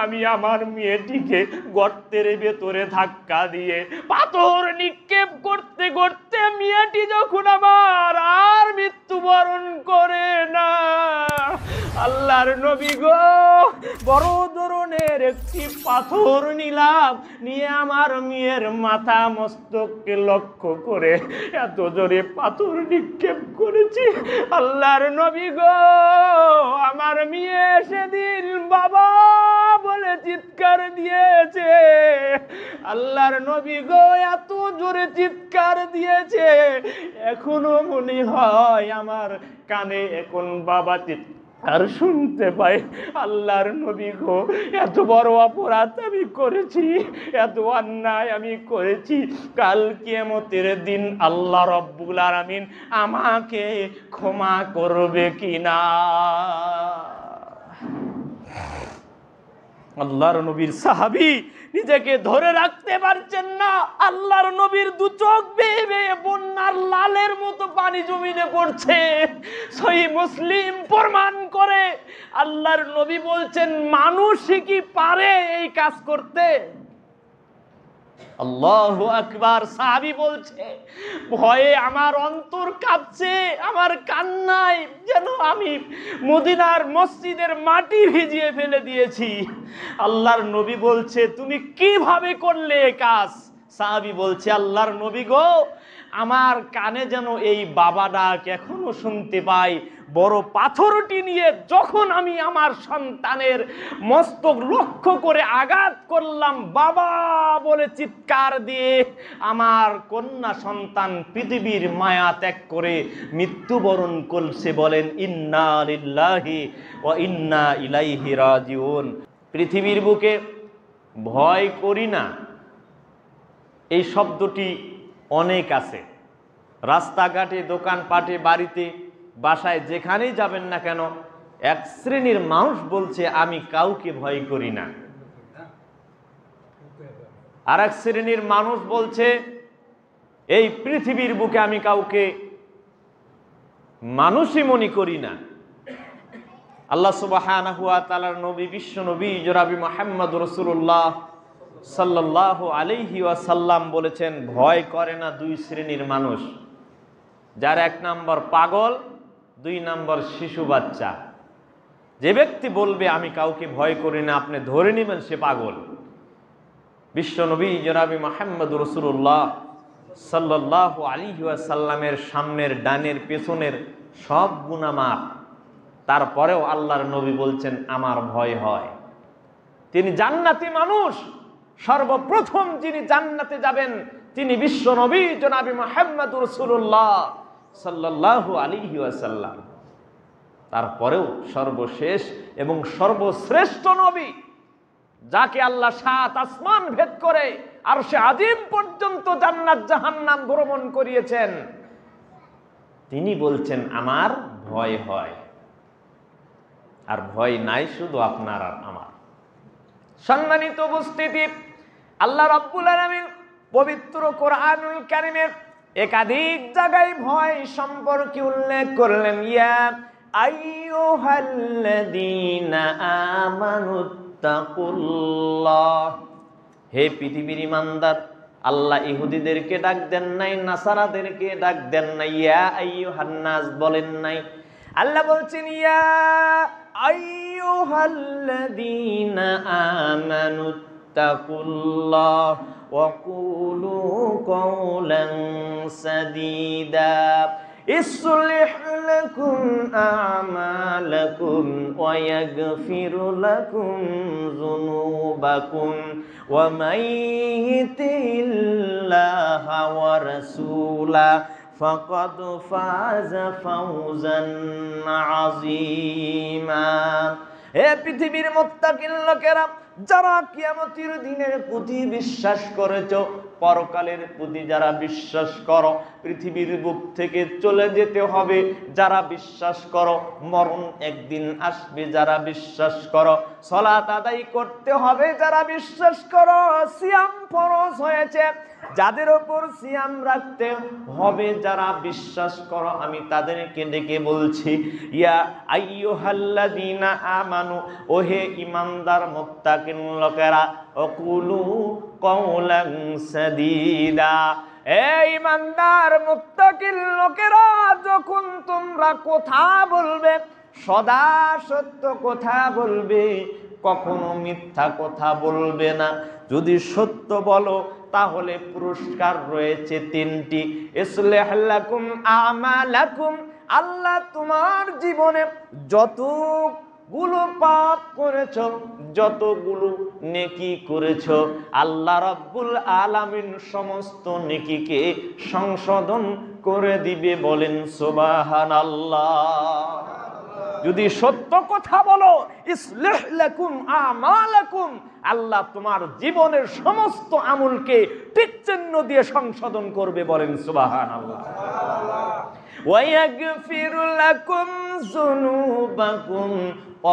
আমি আমার মেয়েটিকে গর্তের ভেতরে ধাক্কা দিয়ে পাথর নিক্ষেপ করতে করতে মেয়েটি যখন আমার আর মৃত্যুবরণ করে না, আল্লাহর নবী গো বড় ধরনের একটি পাথর নিলাম, নিয়ে আমার মেয়ের মাথা মস্তককে লক্ষ্য করে এত জোরে পাথর নিক্ষেপ করেছি, আল্লাহর নবী গো আমার মেয়ে সেদিন বাবা বলে চিৎকার দিয়েছে। আল্লাহর নবী গো এত জোরে চিৎকার দিয়েছে, এখনো মনে হয় আমার কানে এখন বাবা আর শুনতে পাই। আল্লাহর নবী গো এত বড় অপরাধ আমি করেছি, এত অন্যায় আমি করেছি, কাল কিয়ামতের দিন আল্লাহ রব্বুল আলামিন আমাকে ক্ষমা করবে কিনা। আল্লাহর নবীর সাহাবী নিজেকে ধরে রাখতে পারছেন না, আল্লাহর নবীর দু চোখ বেয়ে বেয়ে বন্যার লালের মতো পানি জমিনে পড়ছে। সহিহ মুসলিম প্রমাণ করে, আল্লাহর নবী বলছেন মানুষ কি পারে এই কাজ করতে? আল্লাহু আকবার। সাহাবী বলছে ভয়ে আমার অন্তর কাঁপছে, আমার কান্নায় যেন আমি মদিনার মসজিদের মাটি ভিজিয়ে ফেলে দিয়েছি। আল্লাহর নবী বলছে তুমি কিভাবে করলে এই কাজ? সাহাবী বলছে আল্লাহর নবী গো আমার কানে যেন এই বাবা ডাক এখনো শুনতে পাই, বড় পাথরটি নিয়ে যখন আমি আমার সন্তানের মস্তক লক্ষ্য করে আঘাত করলাম, বাবা বলে চিৎকার দিয়ে আমার কন্যা সন্তান পৃথিবীর মায়া ত্যাগ করে মৃত্যুবরণ করছে। বলেন ইন্না লিল্লাহি ওয়া ইন্না ইলাইহি রাজিউন। পৃথিবীর বুকে ভয় করি না এই শব্দটি অনেক আছে, রাস্তাঘাটে দোকানপাটে বাড়িতে বাসায় যেখানেই যাবেন না কেন এক শ্রেণীর মানুষ বলছে আমি কাউকে ভয় করি না, আর এক শ্রেণীর মানুষ বলছে এই পৃথিবীর বুকে আমি কাউকে মানুষই মনে করি না। আল্লাহ সুবহানাহু ওয়া তাআলার নবী বিশ্ব নবী জনাবে মুহাম্মদ রাসূলুল্লাহ সাল্লাল্লাহু আলাইহি ওয়াসাল্লাম বলেছেন ভয় করে না দুই শ্রেণীর মানুষ, যার এক নম্বর পাগল, দুই নম্বর শিশু বাচ্চা। যে ব্যক্তি বলবে আমি কাউকে ভয় করি না, আপনি ধরে নেবেন সে পাগল। বিশ্ব নবী জনাবে মুহাম্মদ রাসূলুল্লাহ সাল্লাল্লাহু আলাইহি ওয়াসাল্লামের সামনের ডানের পেছনের সব গুনাহ মাফ, তারপরেও আল্লাহর নবী বলছেন আমার ভয় হয়। তিনি জান্নাতি মানুষ, সর্বপ্রথম যিনি জান্নাতে যাবেন তিনি বিশ্ব নবী জনাবে মুহাম্মদ রাসূলুল্লাহ সাল্লাল্লাহু আলাইহি ওয়াসাল্লাম। তারপরেও সর্বশেষ এবং সর্বশ্রেষ্ঠ নবী, যাকে আল্লাহ ৭ আসমান ভেদ করে আরশে আজিম পর্যন্ত জান্নাত জাহান্নাম ভ্রমণ করিয়েছেন, তিনি বলছেন আমার ভয় হয়। আর ভয় নাই শুধু আপনার আর আমার। সম্মানিত উপস্থিতি, আল্লাহ রাব্বুল আলামিন পবিত্র কোরআনুল কারীমের একাধিক জায়গায় ভয় সম্পর্কে উল্লেখ করলেন। ইয়া আইয়ুহাল্লাযীনা আমানুত্তাকুল্লাহ, হে পৃথিবীর ঈমানদার, আল্লাহ ইহুদিদেরকে ডাক দেন নাই, নাসারাদেরকে ডাক দেন নাই, ইয়া আইয়ুহান নাস বলেন নাই। আল্লাহ বলছেন ইয়া আইয়ুহাল্লাযীনা আমানুত্তাকুল্লাহ ওয়া কুলু কওলান সাদীদা ইসলিহ লাকুম আ'মালাকুম ওয়া ইয়াগফির লাকুম যুনুবাকুম ওয়া মান ইউতিল্লাহা ওয়া রাসূলা ফাকাদ ফাযা ফাওজান আযীমা। হে পৃথিবীর মুত্তাকিন লোকেরা, যারা কিয়ামতের দিনের প্রতি বিশ্বাস করেছো, পরকালের প্রতি যারা বিশ্বাস করো, পৃথিবীর বুক থেকে চলে যেতে হবে যারা বিশ্বাস করো, মরণ একদিন আসবে যারা বিশ্বাস করো, সালাত আদায় করতে হবে যারা বিশ্বাস করো, সিয়াম ফরজ হয়েছে যাদের উপর সিয়াম রাখতে হবে যারা বিশ্বাস করো, আমি তাদেরকে ডেকে বলছি ইয়া আইয়ুহাল্লাযীনা আমানু, ওহে ঈমানদার মুত্তাকি মুত্তাকিন লোকেরা ওকুলু কওলান সাদীদা। এই ইমানদার মুত্তাকিন লোকেরা, যখন তোমরা কথা বলবে সদা সত্য কথা বলবে, কখনো মিথ্যা কথা বলবে না। যদি সত্য বলো তাহলে পুরস্কার রয়েছে তিনটি। ইসলিহ লাকুম আমালাকুম, আল্লাহ তোমার জীবনে যতগুলো পাপ করেছো, যতগুলো নেকি করেছো, আল্লাহ রাব্বুল আলামিন সমস্ত নেকিকে সংশোধন করে দিবে। বলেন সুবহানাল্লাহ। যদি সত্য কথা বলো, ইসলিহ লাকুম আমালাকুম, আল্লাহ তোমার জীবনের সমস্ত আমলকে টিক চিহ্ন দিয়ে সংশোধন করবে। বলেন সুবহানাল্লাহ। ওয়া ইয়াগফিরু লাকুম যুনুবাকুম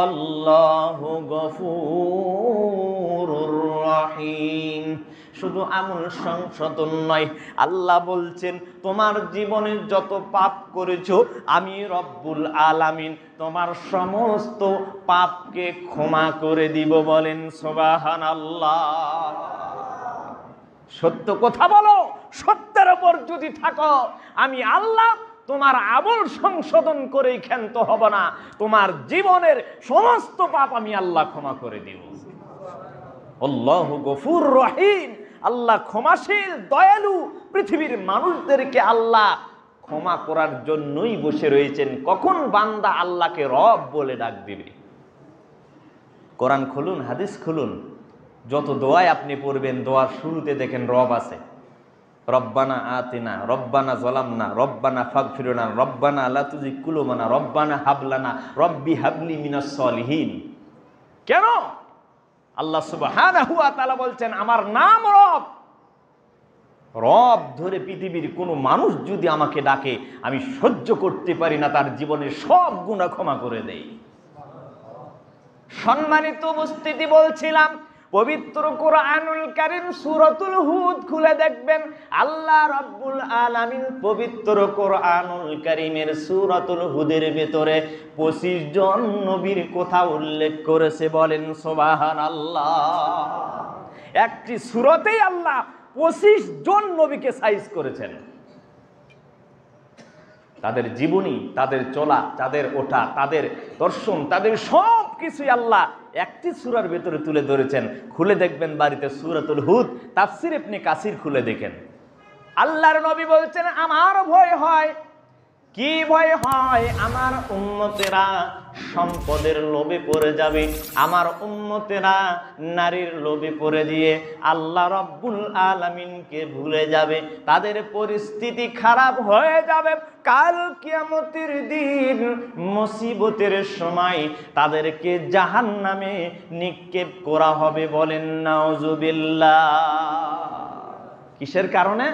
আল্লাহু গফুরুর রহিম। শুধু আমল সংশোধন নয়, আল্লাহ বলছেন তোমার জীবনে যত পাপ করেছো, আমি রব্বুল আলামিন তোমার সমস্ত পাপকে ক্ষমা করে দিব। বলেন সুবহানাল্লাহ। সত্য কথা বলো, সত্যের উপর যদি থাকো, আমি আল্লাহ তোমার আমল সংশোধন করে ক্ষান্ত হব না, তোমার জীবনের সমস্ত পাপ আমি আল্লাহ ক্ষমা করে দিব। আল্লাহু গফুর রহিম, আল্লাহ ক্ষমাশীল দয়ালু। পৃথিবীর মানুষদেরকে আল্লাহ ক্ষমা করার জন্যই বসে রয়েছেন। কখন বান্দা আল্লাহকে রব বলে ডাক দিবে? কোরআন খুলুন, হাদিস খুলুন, যত দোয়ায় আপনি পড়বেন, দোয়ার শুরুতে দেখেন রব আছে। রব্বানা আতিনা, রব্বানা যালামনা, রব্বানা ফাগফিরনা, রব্বানা লা তুযিগ কুলুবানা, রব্বানা হাবলানা, রব্বি হাবলি মিনাস সলিহিন। কেন? আল্লাহ সুবহানাহু ওয়া তাআলা বলছেন আমার নাম রব। রব ধরে পৃথিবীর কোনো মানুষ যদি আমাকে ডাকে, আমি সহ্য করতে পারি না, তার জীবনের সব গুনাহ ক্ষমা করে দেই। সম্মানিত উপস্থিতি, বলছিলাম পবিত্র কোরআনুল কারীম সূরাতুল হুদ খুলে দেখবেন, আল্লাহ রাব্বুল আলামিন পবিত্র কোরআনুল কারীমের সূরাতুল হুদের ভিতরে 25 জন নবীর কথা উল্লেখ করেছে। বলেন সুবহানাল্লাহ। একটি সূরাতেই আল্লাহ 25 জন নবীকে সাইজ করেছেন। তাদের জীবনী, তাদের চলা, তাদের ওঠা, তাদের দর্শন, তাদের সব কিছুই আল্লাহ একটি সূরার ভেতরে তুলে ধরেছেন। খুলে দেখবেন বাড়িতে সূরাতুল হুদ, তাফসীর ইবনে কাসির খুলে দেখেন। আল্লাহর নবী বলছেন আমার ভয় হয়। কি ভয় হয়? আমার উম্মতেরা সম্পদের লোভে পড়ে যাবে, আমার উম্মতেরা নারীর লোভে পড়ে দিয়ে আল্লাহ রাব্বুল আলামিনকে ভুলে যাবে, তাদের পরিস্থিতি খারাপ হয়ে যাবে। কাল কিয়ামতের দিন মুসিবতের সময় তাদেরকে জাহান্নামে নিক্ষেপ করা হবে। বলেন নাউজুবিল্লাহ। কিসের কারণে?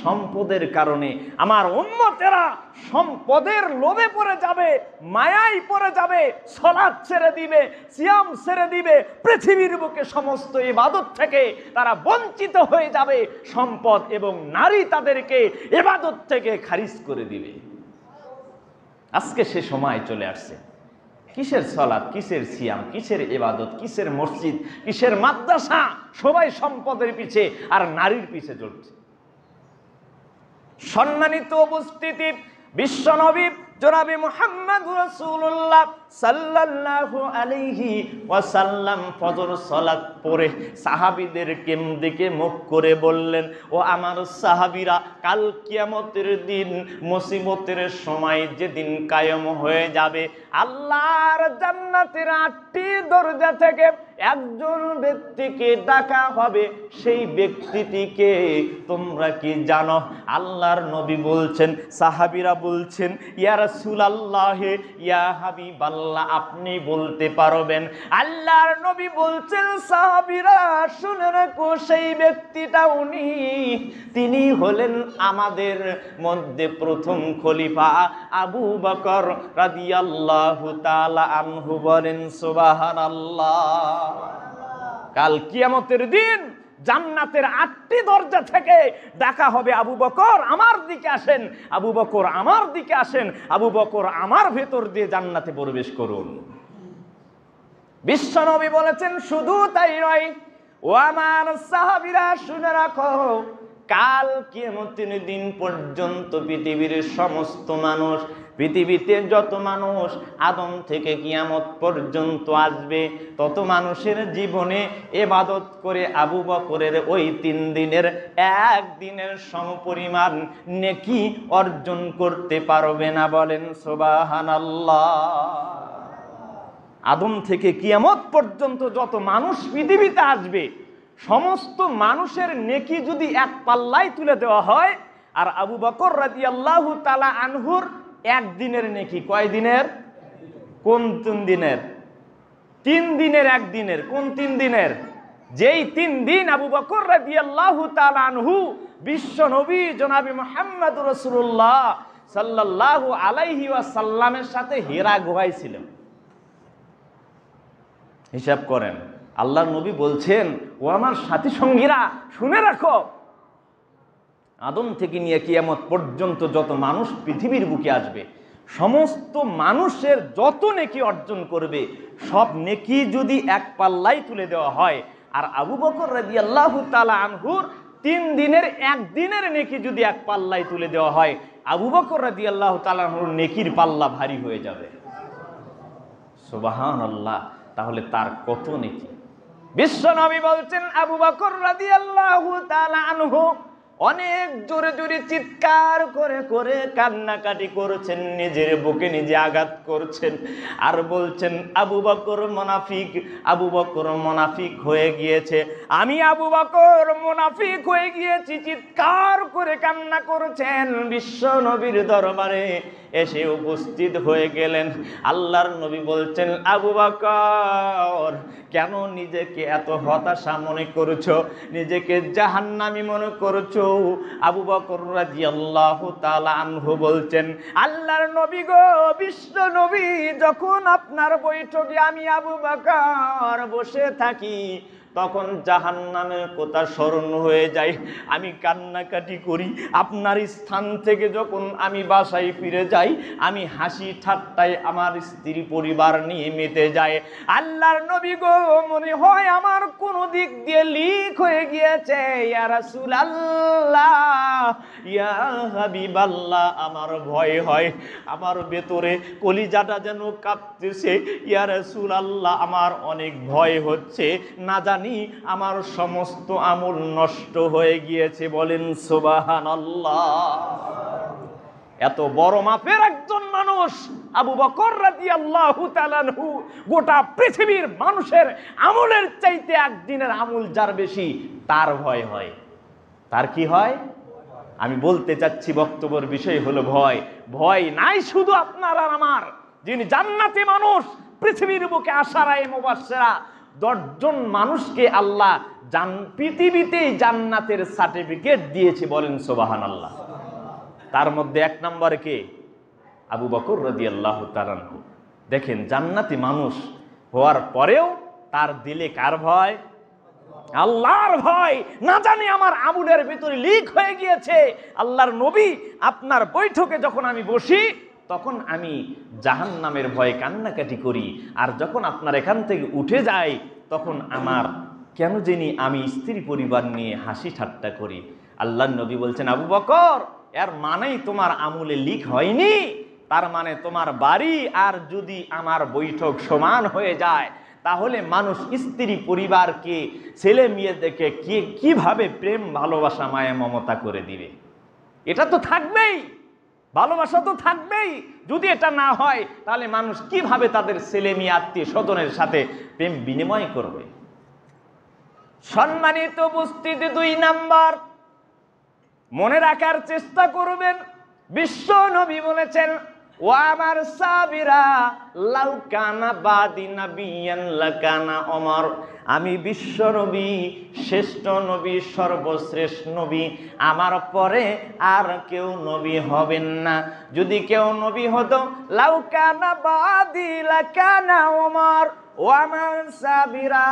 সম্পদের কারণে। আমার উম্মতেরা সম্পদের লোভে পড়ে যাবে, মায়ায় পড়ে যাবে, সালাত ছেড়ে দিবে, সিয়াম ছেড়ে দিবে, পৃথিবীর বুকে সমস্ত ইবাদত থেকে তারা বঞ্চিত হয়ে যাবে। সম্পদ এবং নারী তাদেরকে ইবাদত থেকে খারিজ করে দিবে। আজকে সে সময় চলে আসছে। কিসের সালাত, কিসের সিয়াম, কিসের ইবাদত, কিসের মসজিদ, কিসের মাদ্রাসা? সবাই সম্পদের পিছে আর নারীর পিছে চলছে। সম্মানিত উপস্থিতি, বিশ্বনবী জনাবে মুহাম্মদ রাসূলুল্লাহ সাল্লাল্লাহু আলাইহি ওয়াসাল্লাম ফজর সালাত পড়ে সাহাবীদেরকে দিকে মুখ করে বললেন, ও আমার সাহাবীরা, কাল কিয়ামতের দিন মুসিবতের সময় যেদিন কায়েম হয়ে যাবে, আল্লাহর জান্নাতের 8টি দরজা থেকে একজন ব্যক্তিকে ডাকা হবে। সেই ব্যক্তিটিকে তোমরা কি জানো? আল্লাহর নবী বলছেন, সাহাবীরা বলছেন, ইয়া রাসূলুল্লাহ, ইয়া হাবিবাল্লাহ, আপনি বলতে পারবেন। আল্লাহর নবী বলছেন, সাহাবীরা শুনে রাখো, সেই ব্যক্তিটা উনি, তিনি হলেন আমাদের মধ্যে প্রথম খলিফা আবু বকর রাদিয়াল্লাহু তাআলা আনহু। বলেন সুবহানাল্লাহ। কাল কিয়ামতের দিন জান্নাতের 8টি দরজা থেকে ডাকা হবে, আবু বকর আমার দিকে আসেন, আবু বকর আমার দিকে আসেন, আবু বকর আমার ভেতর দিয়ে জান্নাতে প্রবেশ করুন। বিশ্বনবী বলেছেন শুধু তাই নয়, ও আমার সাহাবীরা শুনে রাখো, কাল কিয়ামতের দিন পর্যন্ত পৃথিবীর সমস্ত মানুষ, পৃথিবীতে যত মানুষ আদম থেকে কিয়ামত পর্যন্ত আসবে, তত মানুষের জীবনে ইবাদত করে আবু বকরের ওই 3 দিনের একদিনের সমপরিমাণ নেকি অর্জন করতে পারবে না। বলেন সুবহানাল্লাহ। আদম থেকে কিয়ামত পর্যন্ত যত মানুষ পৃথিবীতে আসবে, সমস্ত মানুষের নেকি যদি এক পাল্লায় তুলে দেওয়া হয়, আর আবু বকর রাদিয়াল্লাহু তাআলা আনহুর একদিনের নেকি কয় দিনের? কোন 3 দিনের? 3 দিনের একদিনের। কোন 3 দিনের? যেই 3 দিন আবু বকর রাদিয়াল্লাহু তাআলা আনহু বিশ্ব নবী জনাবে মুহাম্মদুর রাসূলুল্লাহ সাল্লাল্লাহু আলাইহি ওয়াসাল্লামের সাথে হিরা গুহায় ছিলেন। হিসাব করেন, আল্লাহর নবী বলছেন, ও আমার সাথী সঙ্গীরা শুনে রাখো, আদম থেকে নিয়ে কিয়ামত পর্যন্ত যত মানুষ পৃথিবীর বুকে আসবে, সমস্ত মানুষের যত নেকি অর্জন করবে, সব নেকি যদি এক পাল্লায় তুলে দেওয়া হয়, আর আবু বকর রাদিয়াল্লাহু তাআলা আনহুর 3 দিনের একদিনের নেকি যদি এক পাল্লায় তুলে দেওয়া হয়, আবু বকর রাদিয়াল্লাহু তাআলা আনহুর নেকির পাল্লা ভারী হয়ে যাবে। সুবহানাল্লাহ। তাহলে তার কত নেকি। বিশ্বনবী বলছেন, আবু বকর রাদিয়াল্লাহু তাআলা আনহু অনেক জোরে জোরে চিৎকার করে করে কান্নাকাটি করছেন, নিজের বুকে নিজে আঘাত করছেন, আর বলছেন, আবু বকর মুনাফিক, আবু বকর মুনাফিক হয়ে গিয়েছে, আমি আবু বকর মুনাফিক হয়ে গিয়েছি। চিৎকার করে কান্না করেছেন। বিশ্ব নবীর দরবারে এসে উপস্থিত হয়ে গেলেন। আল্লাহর নবী বলছেন, আবু বকর, কেন নিজেকে এত হতাশা মনে করছো, নিজেকে জাহান্নামী মনে করছো? আবু বকর রাদিয়াল্লাহু তাআলা আনহু বলছেন, আল্লাহর নবী গো, বিশ্ব নবী, যখন আপনার বৈঠকে আমি আবু বকর বসে থাকি, তখন জাহান্নামের কথা স্মরণ হয়ে যায়, আমি কান্নাকাটি করি। আপনার স্থান থেকে যখন আমি বাসায় ফিরে যাই, আমি হাসি ঠাট্টায় আমার স্ত্রী পরিবার নিয়ে মেতে যায়। আল্লাহর নবী গো, মনে হয় আমার কোন দিক দিয়ে লিক হয়ে গিয়েছে। ইয়া রাসূলুল্লাহ, ইয়া হাবিবাল্লাহ, আমার ভয় হয়, আমার ভেতরে কলিজাটা যেন কাঁপতেছে। ইয়া রাসূলুল্লাহ, আমার অনেক ভয় হচ্ছে, না জানি আমার সমস্ত আমল নষ্ট হয়ে গিয়েছে। বলেন সুবহানাল্লাহ। এত বড় মাপের একজন মানুষ আবু বকর রাদিয়াল্লাহু তাআলা আনহু, গোটা পৃথিবীর মানুষের আমলের চাইতে একদিনের আমল যার বেশি, তার ভয় হয়। তার কি হয়? আমি বলতে চাচ্ছি, বক্তব্যের বিষয় হলো ভয়। ভয় নাই শুধু আপনার আর আমার, যিনি জান্নাতি মানুষ, পৃথিবীর বুকে আশারায়ে মুবাশশিরা 10 জন মানুষকে আল্লাহ পৃথিবীতেই জান্নাতের সার্টিফিকেট দিয়েছে। বলেন সুবহানাল্লাহ। তার মধ্যে 1 নম্বরে কে? আবু বকর রাদিয়াল্লাহু তাআলা আনহু। দেখেন, জান্নাতি মানুষ হওয়ার পরেও তার দিলে কার ভয়? আল্লাহর ভয়। না জানি আমার আমলের ভিতরে লিক হয়ে গিয়েছে। আল্লাহর নবী, আপনার বৈঠকে যখন আমি বসি, তখন আমি জাহান্নামের ভয়ে কান্নাকাটি করি, আর যখন আপনার এখান থেকে উঠে যাই, তখন আমার কেন জানি আমি স্ত্রী পরিবার নিয়ে হাসি ঠাট্টা করি। আল্লাহর নবী বলছেন, আবু বকর, এর মানেই তোমার আমলে লিক হয়নি। তার মানে তোমার বাড়ি আর যদি আমার বৈঠক সমান হয়ে যায়, তাহলে মানুষ স্ত্রী পরিবারকে, ছেলে মেয়েদেরকে কিভাবে প্রেম ভালোবাসা মায়া মমতা করে দিবে? এটা তো থাকবেই, ভালোবাসা তো থাকবেই। যদি এটা না হয়, তাহলে মানুষ কিভাবে তাদের ছেলে মেয়ে আত্মীয় স্বজনের সাথে প্রেম বিনিময় করবে? সম্মানিত উপস্থিতি, 2 নাম্বার মনে রাখার চেষ্টা করবেন। বিশ্ব নবী বলেছেন, ও আমার সাহাবীরা, লাউ কানা বাদি নাবিয়ান লাকানা ওমর, আমি বিশ্ব নবী, শ্রেষ্ঠ নবী, সর্বশ্রেষ্ঠ নবী, আমার পরে আর কেউ নবী হবেন না। যদি কেউ নবী হতো, লাউ কানা বাদি লাকানা ওমর, ও আমার সাহাবীরা,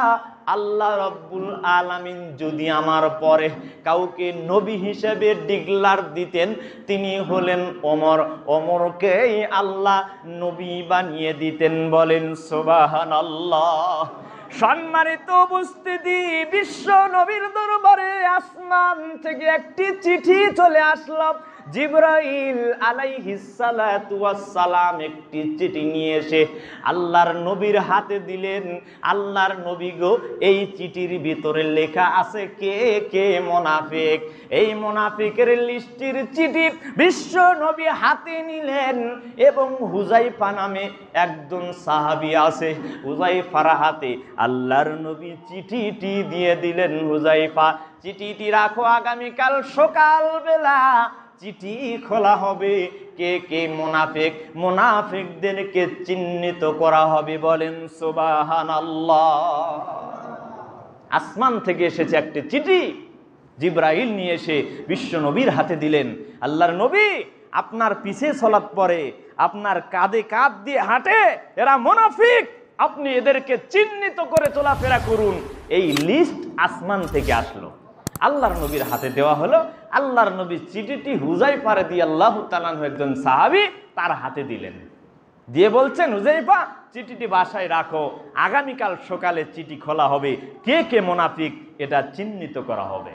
আল্লাহ রব্বুল আলামিন যদি আমার পরে কাউকে নবী হিসেবে ডিক্লার দিতেন, তিনি হলেন ওমর। ওমরকেই আল্লাহ নবী বানিয়ে দিতেন। বলেন সুবহানাল্লাহ। সম্মানিত উপস্থিতি, বিশ্ব নবীর দরবারে আসমান থেকে একটি চিঠি চলে আসলো। জিবরাইল আলাইহিস সালাতু ওয়াস সালাম একটি চিঠি নিয়ে এসে আল্লাহর নবীর হাতে দিলেন। আল্লাহর নবী গো, এই চিঠির ভিতরে লেখা আছে কে কে মুনাফিক। এই মুনাফিকের লিস্টির চিঠি বিশ্ব নবী হাতে নিলেন এবং হুযায়ফা নামে একজন সাহাবী আছে, হুযায়ফার হাতে আল্লাহর নবী চিঠিটি দিয়ে দিলেন। হুযায়ফা, চিঠিটি রাখো, আগামীকাল সকালবেলা চিঠি খোলা হবে, কে কে মুনাফিক, মুনাফিকদেরকে চিহ্নিত করা হবে। বলেন সুবহানাল্লাহ। আসমান থেকে এসেছে একটি চিঠি, জিবরাইল নিয়ে এসে বিশ্ব নবীর হাতে দিলেন। আল্লাহর নবী, আপনার পিছে সালাত পড়ে, আপনার কাঁধে কাঁধ দিয়ে হাঁটে, এরা মুনাফিক, আপনি এদেরকে চিহ্নিত করে চলাফেরা করুন। এই লিস্ট আসমান থেকে আসলো, আল্লাহর নবীর হাতে দেওয়া হলো। আল্লাহর নবী চিঠিটি হুযায়ফা রাদিয়াল্লাহু তাআলা আনহু একজন সাহাবী, তার হাতে দিলেন। দিয়ে বলছেন, হুযায়ফা, চিঠিটি বাসায় রাখো, আগামীকাল সকালে চিঠি খোলা হবে, কে কে মুনাফিক এটা চিহ্নিত করা হবে।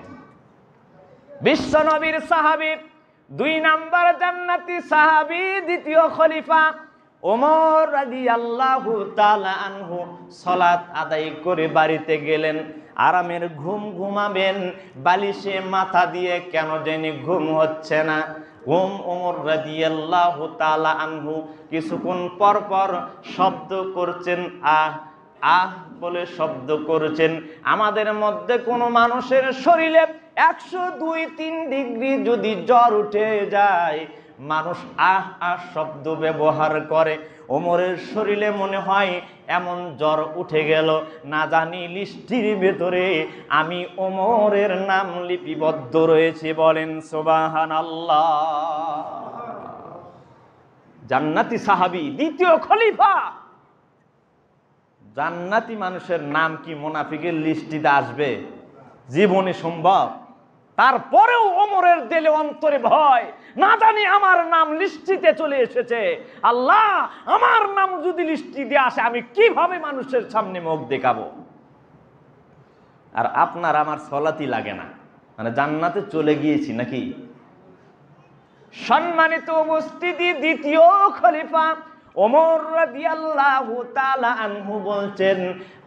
বিশ্ব নবীর সাহাবী, 2 নাম্বার জান্নাতি সাহাবী, দ্বিতীয় খলিফা ওমর রাদিয়াল্লাহু তাআলা আনহু সালাত আদায় করে বাড়িতে গেলেন। আরামের ঘুম ঘুমাবেন, বালিশে মাথা দিয়ে কেন জানি ঘুম হচ্ছে না। ওমর রাদিয়াল্লাহু তাআলা আনহু কিছুক্ষণ পর পর শব্দ করছেন, আহ আহ বলে শব্দ করছেন। আমাদের মধ্যে কোনো মানুষের শরীরে 102-3 ডিগ্রি যদি জ্বর উঠে যায়, মানুষ আহ আহ শব্দ ব্যবহার করে। ওমরের শরীরে মনে হয় এমন জ্বর উঠে গেল, না জানি লিস্টির ভেতরে আমি ওমরের নাম লিপিবদ্ধ রয়েছে। বলেন সুবহানাল্লাহ। জান্নাতি সাহাবী, দ্বিতীয় খলিফা। জান্নাতি মানুষের নাম কি মুনাফিকের লিস্টিতে আসবে? জীবনে সম্ভব? তারপরেও ওমরের দিলে অন্তরে ভয়, না জানি আমার নাম লিস্টিতে চলে এসেছে, আল্লাহ আমার নাম যদি লিস্টিতে আসে আমি কিভাবে মানুষের সামনে মুখ দেখাবো। আর আপনার আমার সলাতই লাগে না, মানে জান্নাতে চলে গিয়েছি নাকি? সম্মানিত উপস্থিতি, দ্বিতীয় খলিফা ওমর রাদিয়াল্লাহু তাআলা আনহু বলছেন,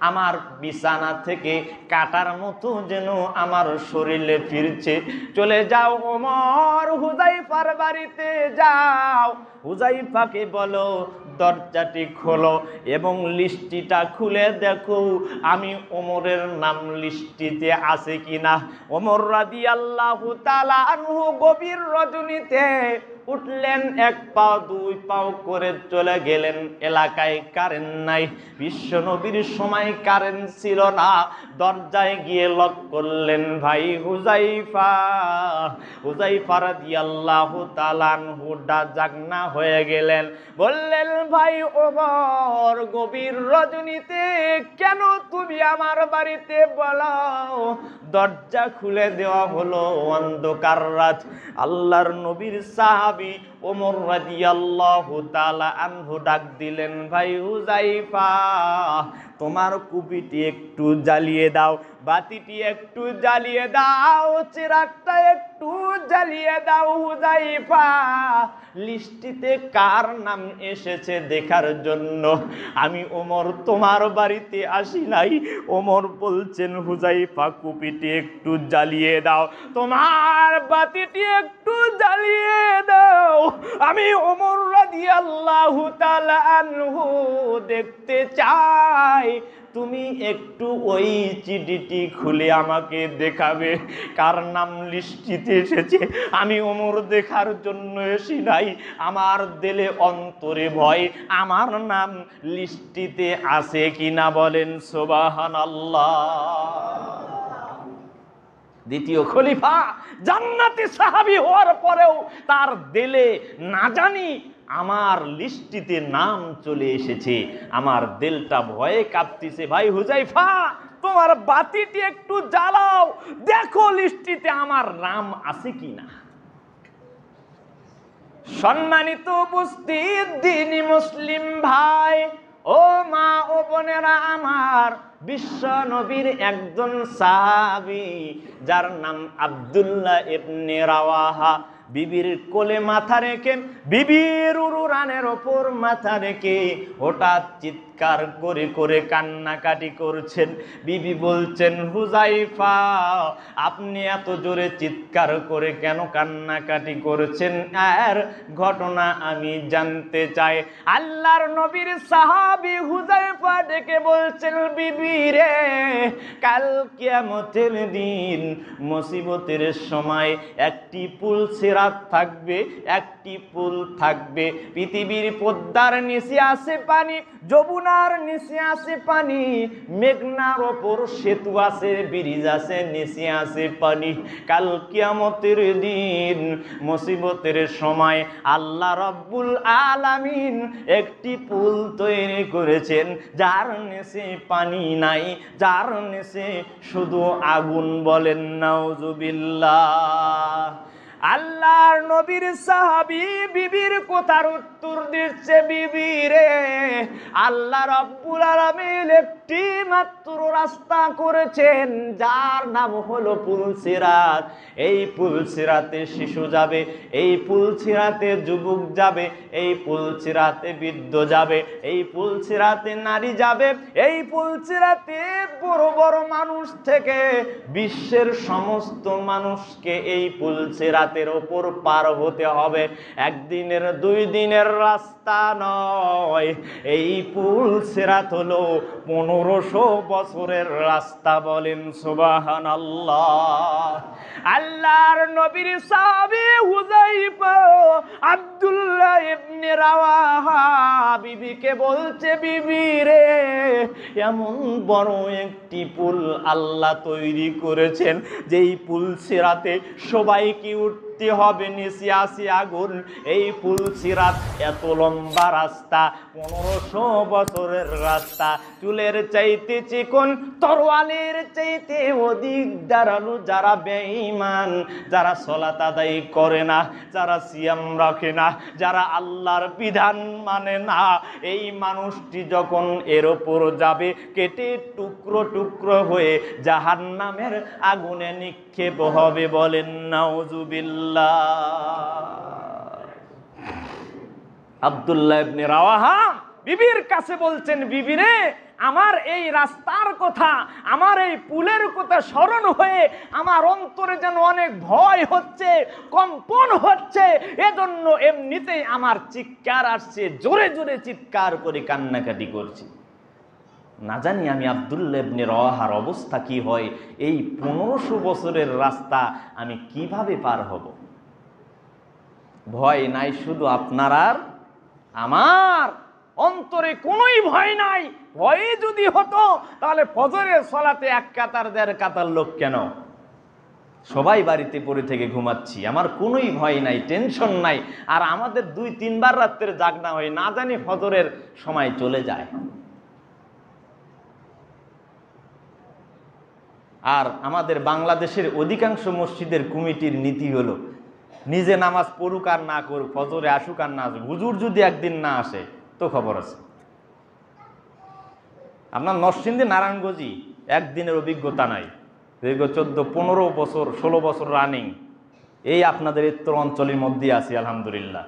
আমার বিছানা থেকে কাটার মতো যেন আমার শরীরে ফিরছে। চলে যাও ওমর, হুযায়ফার বাড়িতে যাও, হুযায়ফাকে বলো দরজাটি খোলো এবং লিস্টিটা খুলে দেখো আমি ওমরের নাম লিস্টিতে আছে কিনা। ওমর রাদিয়াল্লাহু তাআলা আনহু গভীর রজনীতে উঠলেন, 1 পাও 2 পাও করে চলে গেলেন। এলাকায় কারেন্ট নাই, বিশ্ব নবীর সময় কারেন্ট ছিল না। দরজায় গিয়ে লক করলেন, ভাই হুযায়ফা। হুযায়ফা রাদিয়াল্লাহু তাআলা আনহু জাগনা হয়ে গেলেন, বললেন, ভাই ওমর, গভীর রজনীতে কেন তুমি আমার বাড়িতে? বলো। দরজা খুলে দেওয়া হলো, অন্ধকার রাত। আল্লাহর নবীর সাহাবী ওমর রাদিয়াল্লাহু তাআলা আনহু ডাক দিলেন, ভাই হুযায়ফা, তোমার কুপিটি একটু জ্বালিয়ে দাও, বাতিটি একটু জ্বালিয়ে দাও, চিরাগটা একটু জ্বালিয়ে দাও। হুযায়ফা, লিস্টিতে কার নাম এসেছে দেখার জন্য আমি ওমর তোমার বাড়িতে আসি নাই। ওমর বলছেন, হুযায়ফা কুপিটি একটু জ্বালিয়ে দাও, তোমার বাতিটি একটু জ্বালিয়ে দাও, আমি ওমর রাদিয়াল্লাহু তাআলা আনহু দেখতে চাই। তুমি একটু ওই চিঠিটি খুলে আমাকে দেখাবে, কার নাম লিস্টিতে এসেছে। আমি ওমর দেখার জন্য এসি নাই, আমার দিলে অন্তরে ভয়, আমার নাম লিস্টিতে আছে কিনা। বলেন সুবহানাল্লাহ। দ্বিতীয় খলিফা, জান্নাতি সাহাবী হওয়ার পরেও তার দিলে না জানি আমার লিস্টিতে নাম চলে এসেছে, আমার দিলটা ভয়ে কাঁপতেছে। ভাই হুযায়ফা, তোমার বাতিটি একটু জ্বালাও, দেখো লিস্টিতে আমার নাম আছে কিনা। সম্মানিত উপস্থিত দ্বীনি মুসলিম ভাই ও মা ও বোনেরা আমার, বিশ্ব নবীর একজন সাহাবী যার নাম আব্দুল্লাহ ইবনে রাওয়াহা, বিবির কোলে মাথা রেখে, বিবির উরুরানের ওপর মাথা রেখে হঠাৎ চিৎকার করে করে কান্নাকাটি করছেন। বিবি বলছেন, হুযায়ফা, আপনি এত জোরে চিৎকার করে কেন কান্নাকাটি করছেন? আর ঘটনা আমি জানতে চাই। আল্লাহর নবীর সাহাবী হুযায়ফা ডেকে বলছেন, বিবি রে, কাল কিয়ামতের দিন মুসিবতের সময় একটি পুল সিরাত থাকবে, একটি পুল থাকবে। পৃথিবীর পদ্মার নিচে আছে পানি, যমুনার নিচে আছে পানি, মেঘনার ওপর সেতু আছে, ব্রিজ আছে, নিচে আছে পানি। কাল কিয়ামতের দিন মুসিবতের সময় আল্লাহ রাব্বুল আলামিন একটি পুল তৈরি করেছেন, যার নিচে পানি নাই, যার নিচে শুধু আগুন। বলেন নাউজুবিল্লাহ। আল্লাহর নবীর সাহাবী বিবির কথার উত্তর দিচ্ছে, বিবি রে, আল্লাহ রাব্বুল আলামিন একটি মাত্র রাস্তা করেছেন, যার নাম হলো পুল সিরাত। এই পুল সিরাতে শিশু যাবে, এই পুল সিরাতে যুবক যাবে, এই পুল সিরাতে বৃদ্ধ যাবে, এই পুল সিরাতে নারী যাবে, এই পুল সিরাতে বড় বড় মানুষ থেকে বিশ্বের সমস্ত মানুষকে এই পুল সিরাতের ওপর পার হতে হবে। একদিনের দুই দিনের রাস্তা নয়, এই পুল সিরাত হলো 1500 বছরের রাস্তা। বলেন সুবহানাল্লাহ। আল্লাহর নবীর সাহাবী হুযায়ফা আব্দুল্লাহ ইবনে রাওয়াহা বিবিকে বলছে, বিবি রে, এমন বড় একটি পুল আল্লাহ তৈরি করেছেন, যেই পুল সিরাতে সবাইকে উঠতে হবে, নিচে আসি আগুন। এই পুল সিরাত এত লম্বা রাস্তা, 1500 বছরের রাস্তা, চুলের চাইতে চিকন, তরোয়ালের চাইতে অধিক দাঁড়ানো। যারা বেঈমান, যারা সালাত আদায় করে না, যারা সিয়াম রাখে না, যারা আল্লাহর বিধান মানে না, এই মানুষটি যখন এর ওপর যাবে, কেটে টুকরো টুকরো হয়ে জাহান্নামের আগুনে নিক্ষেপ হবে। বলেন নাউজুবিল্লাহ। আব্দুল্লাহ ইবনে রাওয়াহা বিবির কাছে বলছেন, বিবি রে, আমার এই রাস্তার কথা, আমার এই পুলের কথা স্মরণ হয়ে আমার অন্তরে যেন অনেক ভয় হচ্ছে, কম্পন হচ্ছে, এজন্য এমনিতেই আমার চিৎকার আসছে, জোরে জোরে চিৎকার করে কান্নাকাটি করছি। না জানি আমি আব্দুল্লাহ ইবনে রাওয়াহার অবস্থা কি হয়, এই 1500 বছরের রাস্তা আমি কিভাবে পার হব। ভয় নাই শুধু আপনার আর আমার, অন্তরে কোনোই ভয় নাই। ভয় যদি হতো তাহলে ফজরের সালাতে এক কাতার দেড় কাতার লোক কেন? সবাই বাড়িতে পড়ে থেকে ঘুমাচ্ছি, আমার কোনোই ভয় নাই, টেনশন নাই। আর আমাদের 2-3 বার রাত্রে জাগনা হয়, না জানি ফজরের সময় চলে যায়। আর আমাদের বাংলাদেশের অধিকাংশ মসজিদের কমিটির নীতি হলো, নিজে নামাজ পড়ুক আর না করুক, ফজরে আসুক আর না আসুক, হুজুর যদি একদিন না আসে তো খবর আছে। আপনার নরসিংদী নারায়ণগঞ্জই একদিনের অভিজ্ঞতা নাই, দীর্ঘ 14-15 বছর 16 বছর রানিং এই আপনাদের উত্তর অঞ্চলের মধ্যে আছি আলহামদুলিল্লাহ।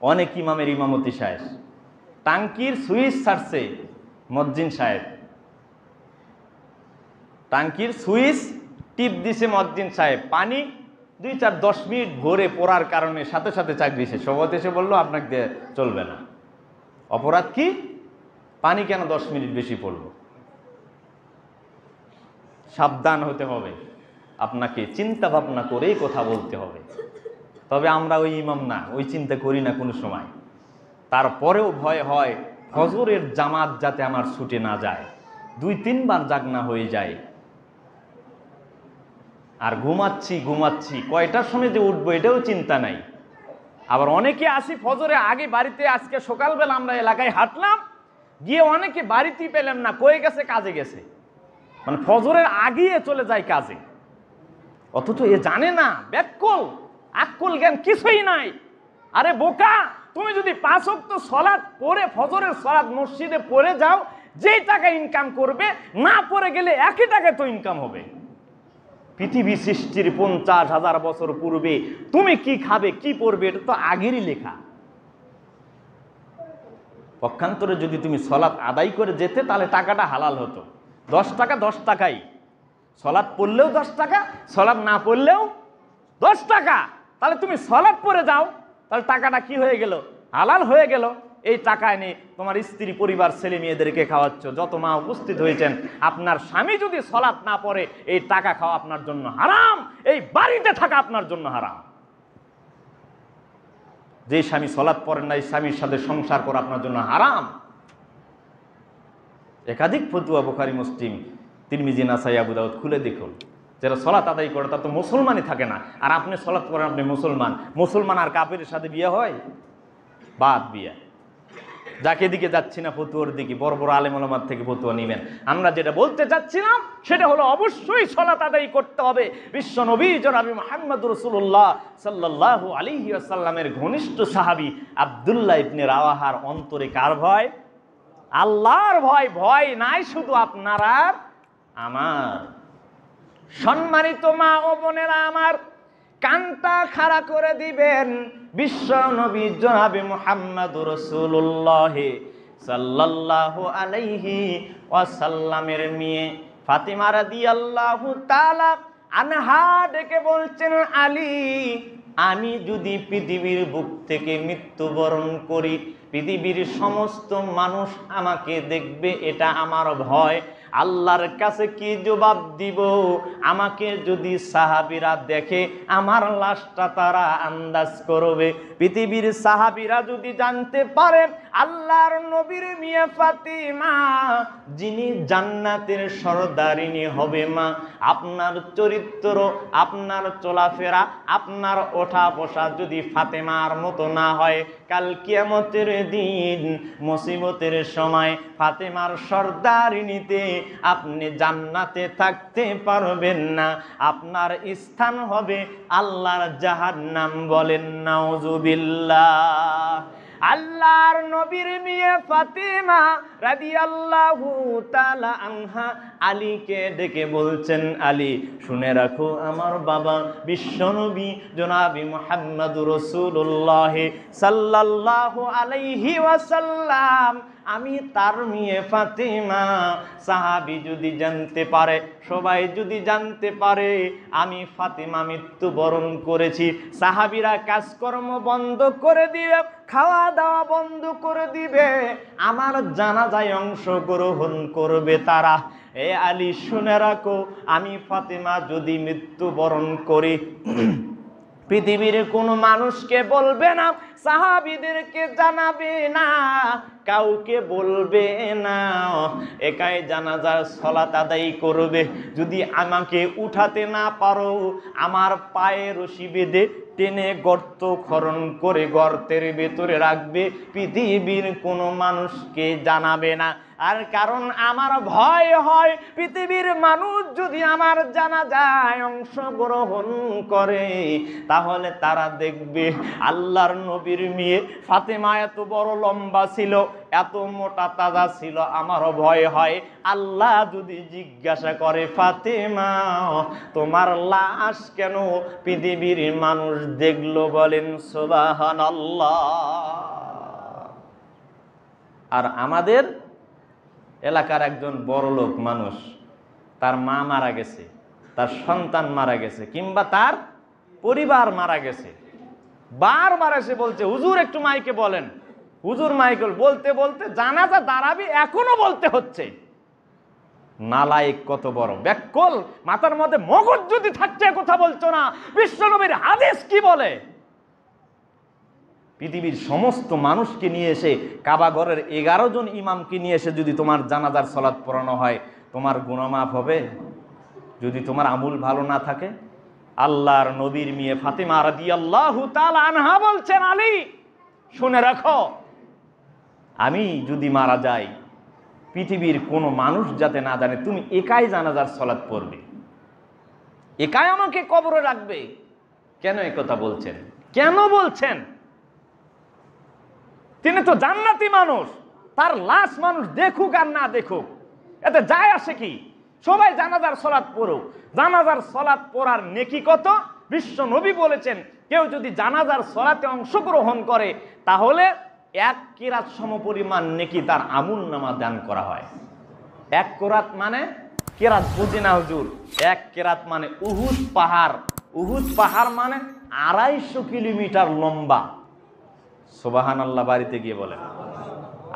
অনেক ইমামের ইমামতি সাহেব, টাঙ্কির সুইচ ছাড়ছে মজ্জিন সাহেব, টাঙ্কির সুইচ টিপ দিছে মজ্জিন সাহেব, পানি 2-4-10 মিনিট ভরে পড়ার কারণে সাথে সাথে চাকরি শেষ। সভাপতি এসে বললো, আপনাকে দিয়ে চলবে না। অপরাধ কি? পানি কেন 10 মিনিট বেশি পড়লো? সাবধান হতে হবে, আপনাকে চিন্তা ভাবনা করেই কথা বলতে হবে। তবে আমরা ওই ইমাম না, ওই চিন্তা করি না কোনো সময়। তারপরেও ভয় হয় ফজরের জামাত যাতে আমার ছুটে না যায়, 2-3 বার জাগনা হয়ে যায়। আর ঘুমাচ্ছি, কয়টার সময় যে উঠবো এটাও চিন্তা নাই। আবার অনেকে আসি ফজরে আগে বাড়িতে। আজকে সকালবেলা আমরা এলাকায় হাঁটলাম, গিয়ে অনেকে বাড়িতেই পেলাম না, কয়ে গেছে, কাজে গেছে। মানে ফজরের আগিয়ে চলে যায় কাজে, অথচ এ জানে না, ব্যাককল আক্কল জ্ঞান কিছুই নাই। আরে বোকা, তুমি যদি 5 ওয়াক্ত সালাত পড়ে ফজরের সালাত মসজিদে পড়ে যাও, যেই টাকা ইনকাম করবে, না পড়ে গেলে একই টাকা তো ইনকাম হবে। পৃথিবী সৃষ্টির 50,000 বছর পূর্বে তুমি কি খাবে, কি পড়বে, এটা তো আগেরই লেখা। পক্ষান্তরে যদি তুমি সালাত আদায় করে যেতে, তাহলে টাকাটা হালাল হতো। 10 টাকা 10 টাকাই, সালাত পড়লেও 10 টাকা, সালাত না পড়লেও 10 টাকা। তাহলে তুমি সালাত পড়ে যাও, তাহলে টাকাটা কি হয়ে গেল, হালাল হয়ে গেল। এই টাকা এনে তোমার স্ত্রী, পরিবার, ছেলে মেয়েদেরকে খাওয়াচ্ছ। যত মা উপস্থিত হয়েছেন, আপনার স্বামী যদি সালাত না পড়ে, এই টাকা খাওয়া আপনার জন্য হারাম, এই বাড়িতে থাকা আপনার জন্য হারাম। যে স্বামী সালাত পড়েন না, এই স্বামীর সাথে সংসার করা আপনার জন্য হারাম। একাধিক ফতুয়া, বুখারী, মুসলিম, তিরমিজি, নাসাই, আবু দাউদ খুলে দেখুন। যারা সালাত আদায় করে তার তো মুসলমানই থাকে না। আর আপনি সালাত করেন, আপনি মুসলমান। মুসলমান আর কাফেরের সাথে বিয়ে হয়? বাদ বিয়ে। যাকে দিকে যাচ্ছি না ফতুয়ার দিকে, বড় বড় আলেম ওলামার থেকে ফতুয়া নিবেন। আমরা যেটা বলতে চাচ্ছিলাম সেটা হলো, অবশ্যই সালাত আদায় করতে হবে। বিশ্ব নবী জনাবে মুহাম্মদ রাসূলুল্লাহ সাল্লাল্লাহু আলাইহি ওয়াসাল্লামের ঘনিষ্ঠ সাহাবী আব্দুল্লাহ ইবনে রাওয়াহার অন্তরে কার ভয়? আল্লাহর ভয়। ভয় নাই শুধু আপনার আর আমার। সম্মানিত মা ও বোনেরা আমার, কানটা খাড়া করে দিবেন। বিশ্ব নবী জনাবে মুহাম্মদ রাসূলুল্লাহ সাল্লাল্লাহু আলাইহি ওয়াসাল্লামের মেয়ে ফাতিমা রাদিয়াল্লাহু তাআলা আনহা ডেকে বলছেন, আলী, আমি যদি পৃথিবীর বুক থেকে মৃত্যুবরণ করি, পৃথিবীর সমস্ত মানুষ আমাকে দেখবে, এটা আমার ভয়। আল্লাহর কাছে কি জবাব দিব? আমাকে যদি সাহাবীরা দেখে, আমার লাশটা তারা আন্দাজ করবে। পৃথিবীর সাহাবীরা যদি জানতে পারে আল্লাহর নবীর মেয়ে ফাতিমা, যিনি জান্নাতের সরদারিনী হবে মা, আপনার চরিত্র, আপনার চলাফেরা, আপনার ওঠা বসা যদি ফাতেমার মতো না হয়, কাল কিয়ামতের দিন মুসিবতের সময় ফাতেমার সরদারিনীতে আপনি জান্নাতে থাকতে পারবেন না। আপনার স্থান হবে আল্লাহর জাহান্নাম। বলেন নাউজুবিল্লাহ। আল্লাহর নবীর মেয়ে ফাতিমা রাদিয়াল্লাহু তাআলা আনহা আলীকে ডেকে বলছেন, আলী, শুনে রাখো, আমার বাবা বিশ্বনবী জনাবে মুহাম্মদুর রাসূলুল্লাহ সাল্লাল্লাহু আলাইহি ওয়াসাল্লাম, আমি তার মেয়ে ফাতিমা। সাহাবী যদি জানতে পারে, সবাই যদি জানতে পারে আমি ফাতিমা মৃত্যুবরণ করেছি, সাহাবীরা কাজকর্ম বন্ধ করে দিবে, খাওয়া দাওয়া বন্ধ করে দিবে, আমার জানাজায় অংশগ্রহণ করবে তারা। এ আলী, শুনে রাখো, আমি ফাতিমা যদি মৃত্যুবরণ করি, পৃথিবীর কোনো মানুষকে বলবে না, সাহাবীদেরকে জানাবে না, কাউকে বলবে না, একাই জানাজার সালাত আদায় করবে। যদি আমাকে উঠাতে না পারো, আমার পায়ে রশি বেঁধে টেনে গর্ত খনন করে গর্তের ভেতরে রাখবে, পৃথিবীর কোনো মানুষকে জানাবে না। আর কারণ আমার ভয় হয়, পৃথিবীর মানুষ যদি আমার জানাজায় অংশগ্রহণ করে, তাহলে তারা দেখবে আল্লাহর নবীর মেয়ে ফাতেমা এত বড় লম্বা ছিল, এত মোটা তাজা ছিল। আমারও ভয় হয়, আল্লাহ যদি জিজ্ঞাসা করে, ফাতেমা, তোমার লাশ কেন পৃথিবীর মানুষ দেখলো? বলেন সুবহানাল্লাহ। আর আমাদের এলাকার একজন বড় লোক মানুষ, তার মা মারা গেছে, তার সন্তান মারা গেছে, কিংবা তার পরিবার মারা গেছে, বারবার এসে বলছে, হুজুর একটু মাইকে বলেন, হুজুর মাইকে বলতে বলতে জানাজা দাঁড়াবি এখনো বলতে হচ্ছে। নালায়েক কত বড় ব্যাককল, মাথার মধ্যে মগজ যদি থাকছে কথা বলছো না। বিশ্বনবীর হাদিস কি বলে? পৃথিবীর সমস্ত মানুষকে নিয়ে এসে, কাবা ঘরের 11 জন ইমামকে নিয়ে এসে যদি তোমার জানাজার সালাত পড়ানো হয়, তোমার গুনাহ মাফ হবে? যদি তোমার আমল ভালো না থাকে, আল্লাহর নবীর মেয়ে ফাতিমা রাদিয়াল্লাহু তাআলা আনহা বলছেন, আলী শুনে রাখো, আমি যদি মারা যাই পৃথিবীর কোনো মানুষ যাতে না জানে তুমি একাই জানাজার সালাত পড়বে, একাই আমাকে কবরে রাখবে। কেন এই কথা বলছেন? কেন বলছেন? তিনি তো জান্নাতি মানুষ, তার লাশ মানুষ দেখুক আর না দেখুক এতে যায় আসে কি? সবাই জানাজার সালাত পড়ুক। জানাজার সালাত পড়ার নেকি কত? বিশ্ব নবী বলেছেন, কেউ যদি জানাজার সালাতে অংশগ্রহণ করে তাহলে 1 কিরাত সমপরিমাণ নেকি তার আমুলনামা দান করা হয়। 1 কিরাত মানে কিরাত বুঝি না হুজুর? 1 কিরাত মানে উহুদ পাহাড়। উহুদ পাহাড় মানে 250 কিলোমিটার লম্বা। সুবহানাল্লাহ বাড়িতে গিয়ে বলেন।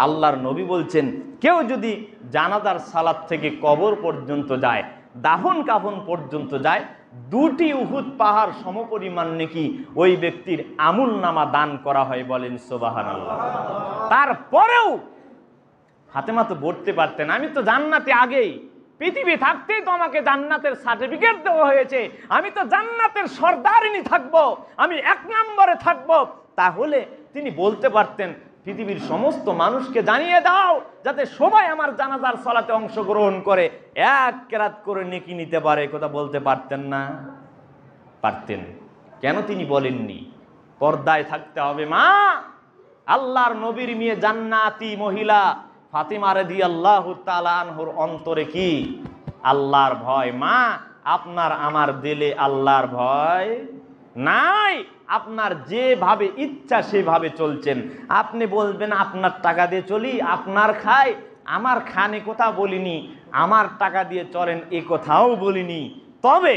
আল্লাহর নবী বলছেন, কেউ যদি জানাজার সালাত থেকে কবর পর্যন্ত যায়, দাফন কাফন পর্যন্ত যায়, 2টি উহুদ পাহাড় সমপরিমাণ নাকি ওই ব্যক্তির আমুলনামা দান করা হয়। বলেন সুবহানাল্লাহ। তারপরেও ফাতেমা তো বলতে পারতেন, আমি তো জান্নাতে আগেই, পৃথিবী থাকতেই তো আমাকে জান্নাতের সার্টিফিকেট দেওয়া হয়েছে, আমি তো জান্নাতের সর্দারিনী থাকবো, আমি 1 নম্বরে থাকবো। তাহলে তিনি বলতে পারতেন, পৃথিবীর সমস্ত মানুষকে জানিয়ে দাও যাতে সবাই আমার জানাজার সালাতে অংশগ্রহণ করে 1 কিরাত করে নেকি নিতে পারে। কথা বলতে পারতেন না? পারতেন। কেন তিনি বলেননি? পর্দায় থাকতে হবে। মা, আল্লাহর নবীর মেয়ে জান্নাতি মহিলা ফাতিমা রাদিয়াল্লাহু তাআলা আনহার অন্তরে কি? আল্লাহর ভয়। মা, আপনার আমার দিলে আল্লাহর ভয় নাই। আপনার যেভাবে ইচ্ছা সেভাবে চলছেন। আপনি বলবেন আপনার টাকা দিয়ে চলি, আপনার খাই, আমার খানে কথা বলিনি, আমার টাকা দিয়ে চলেন এ কথাও বলিনি। তবে